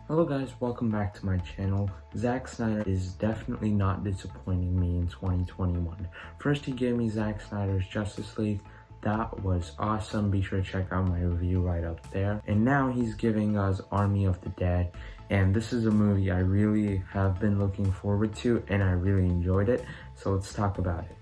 Hello guys, welcome back to my channel. Zack Snyder is definitely not disappointing me in 2021. First, he gave me Zack Snyder's Justice League. That was awesome. Be sure to check out my review right up there. And now he's giving us Army of the Dead. And this is a movie I really have been looking forward to and I really enjoyed it. So let's talk about it.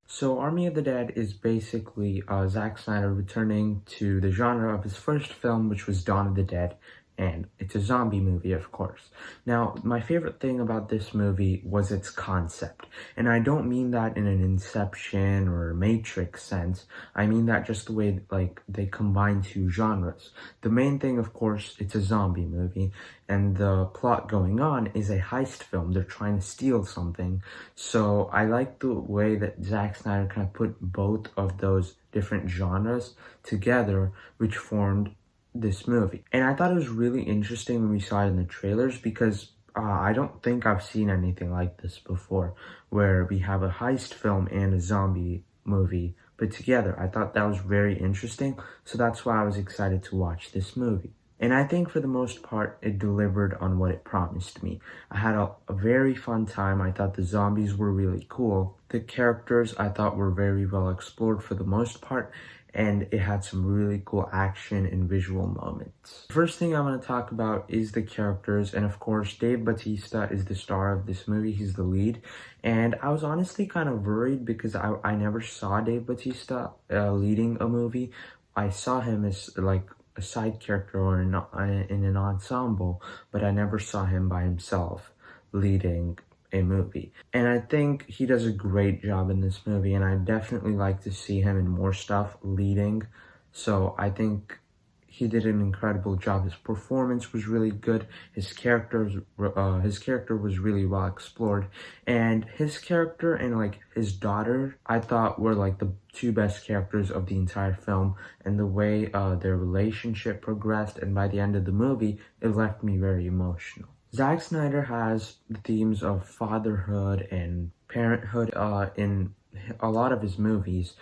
So Army of the Dead is basically Zack Snyder returning to the genre of his first film, which was Dawn of the Dead, and it's a zombie movie, of course. Now, my favorite thing about this movie was its concept, and I don't mean that in an Inception or Matrix sense. I mean that just the way, they combine two genres. The main thing, of course, it's a zombie movie, and the plot going on is a heist film. They're trying to steal something. So I like the way that Zack Snyder kind of put both of those different genres together, which formed this movie. And I thought it was really interesting when we saw it in the trailers because I don't think I've seen anything like this before, where we have a heist film and a zombie movie put together. I thought that was very interesting, so that's why I was excited to watch this movie. And I think for the most part, it delivered on what it promised me. I had a very fun time. I thought the zombies were really cool. The characters I thought were very well explored for the most part, and it had some really cool action and visual moments. First thing I'm going to talk about is the characters, and of course, Dave Bautista is the star of this movie. He's the lead, and I was honestly kind of worried because I never saw Dave Bautista leading a movie. I saw him as like a side character or in an ensemble, but I never saw him by himself leading a movie. And I think he does a great job in this movie, and I definitely like to see him in more stuff leading. So I think he did an incredible job. His performance was really good. His character was really well explored, and his character and his daughter, I thought were like the two best characters of the entire film. And the way their relationship progressed, and by the end of the movie, it left me very emotional. Zack Snyder has the themes of fatherhood and parenthood in a lot of his movies.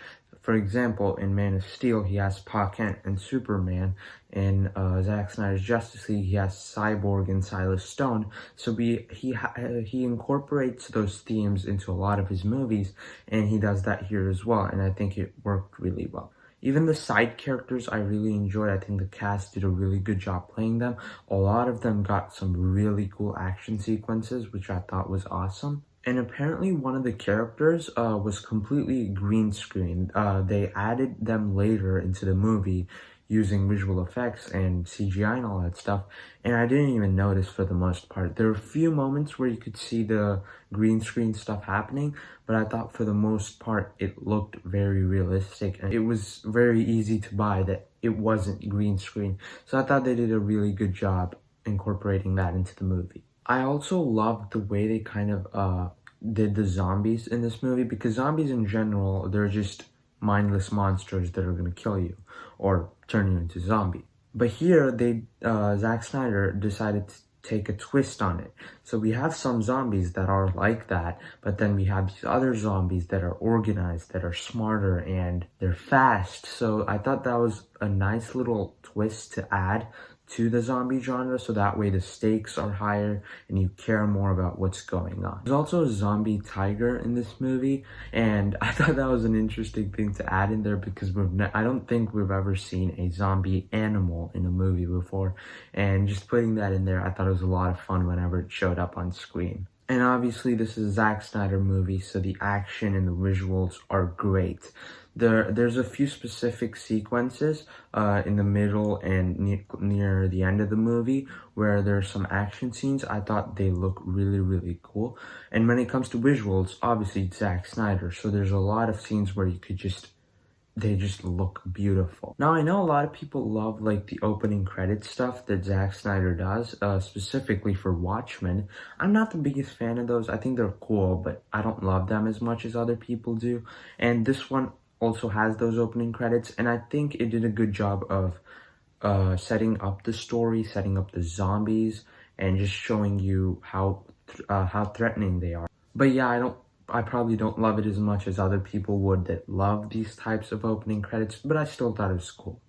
For example, in Man of Steel, he has Pa Kent and Superman. In Zack Snyder's Justice League, he has Cyborg and Silas Stone. So he incorporates those themes into a lot of his movies, and he does that here as well, and I think it worked really well. Even the side characters I really enjoyed. I think the cast did a really good job playing them. A lot of them got some really cool action sequences, which I thought was awesome. And apparently one of the characters was completely green screen. They added them later into the movie using visual effects and CGI and all that stuff, and I didn't even notice for the most part. There were a few moments where you could see the green screen stuff happening, but I thought for the most part it looked very realistic, and it was very easy to buy that it wasn't green screen. So I thought they did a really good job incorporating that into the movie. I also loved the way they kind of did the zombies in this movie, because zombies in general, they're just mindless monsters that are going to kill you or turn you into a zombie. But here, Zack Snyder decided to take a twist on it. So we have some zombies that are like that, but then we have these other zombies that are organized, that are smarter, and they're fast. So I thought that was a nice little twist to add to the zombie genre, so that way the stakes are higher and you care more about what's going on. There's also a zombie tiger in this movie, and I thought that was an interesting thing to add in there because I don't think we've ever seen a zombie animal in a movie before, and just putting that in there, I thought it was a lot of fun whenever it showed up on screen. And obviously this is a Zack Snyder movie, so the action and the visuals are great. There's a few specific sequences in the middle and near the end of the movie where there's some action scenes. I thought they look really, really cool. And when it comes to visuals, obviously it's Zack Snyder, so there's a lot of scenes where they just look beautiful. Now, I know a lot of people love the opening credit stuff that Zack Snyder does, specifically for Watchmen. I'm not the biggest fan of those. I think they're cool, but I don't love them as much as other people do. And this one also has those opening credits, and I think it did a good job of setting up the story, setting up the zombies, and just showing you how threatening they are. But yeah, I don't I probably don't love it as much as other people would that love these types of opening credits, but I still thought it was cool.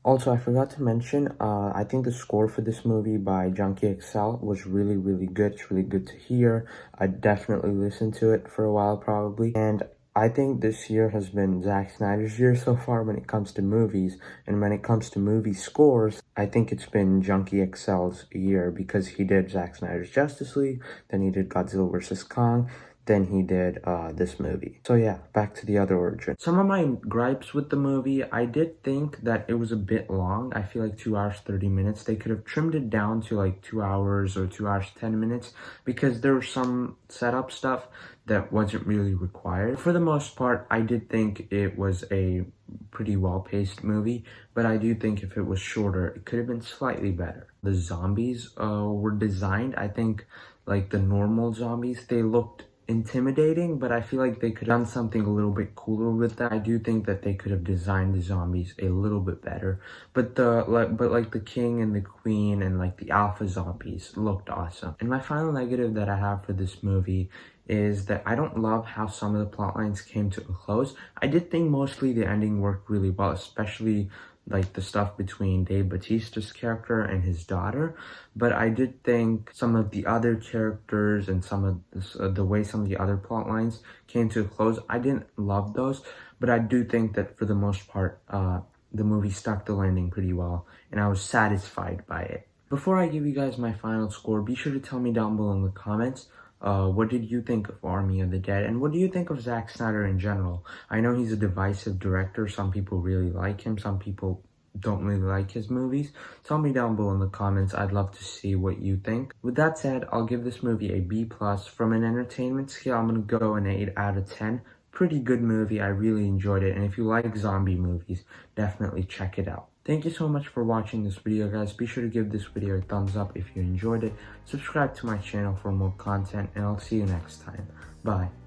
Also, I forgot to mention, I think the score for this movie by Junkie XL was really, really good. It's really good to hear. I definitely listened to it for a while, probably. And I think this year has been Zack Snyder's year so far when it comes to movies. And when it comes to movie scores, I think it's been Junkie XL's year because he did Zack Snyder's Justice League, then he did Godzilla vs. Kong, then he did this movie. So yeah, back to the other origin. Some of my gripes with the movie, I did think that it was a bit long. I feel like 2 hours 30 minutes. They could have trimmed it down to like 2 hours or 2 hours 10 minutes because there was some setup stuff that wasn't really required. For the most part, I did think it was a pretty well-paced movie, but I do think if it was shorter, it could have been slightly better. The zombies were designed, I think, like the normal zombies, they looked intimidating, but I feel like they could have done something a little bit cooler with that. I do think that they could have designed the zombies a little bit better, but the king and the queen and like the alpha zombies looked awesome. And my final negative that I have for this movie is that I don't love how some of the plot lines came to a close. I did think mostly the ending worked really well, especially like the stuff between Dave Bautista's character and his daughter, but I did think some of the other characters and some of the way some of the other plot lines came to a close, I didn't love those, but I do think that for the most part, the movie stuck the landing pretty well, and I was satisfied by it. Before I give you guys my final score, be sure to tell me down below in the comments what did you think of Army of the Dead? And what do you think of Zack Snyder in general? I know he's a divisive director. Some people really like him. Some people don't really like his movies. Tell me down below in the comments. I'd love to see what you think. With that said, I'll give this movie a B+. From an entertainment scale, I'm going to go an 8 out of 10. Pretty good movie. I really enjoyed it. And if you like zombie movies, definitely check it out. Thank you so much for watching this video, guys. Be sure to give this video a thumbs up if you enjoyed it. Subscribe to my channel for more content, and I'll see you next time. Bye.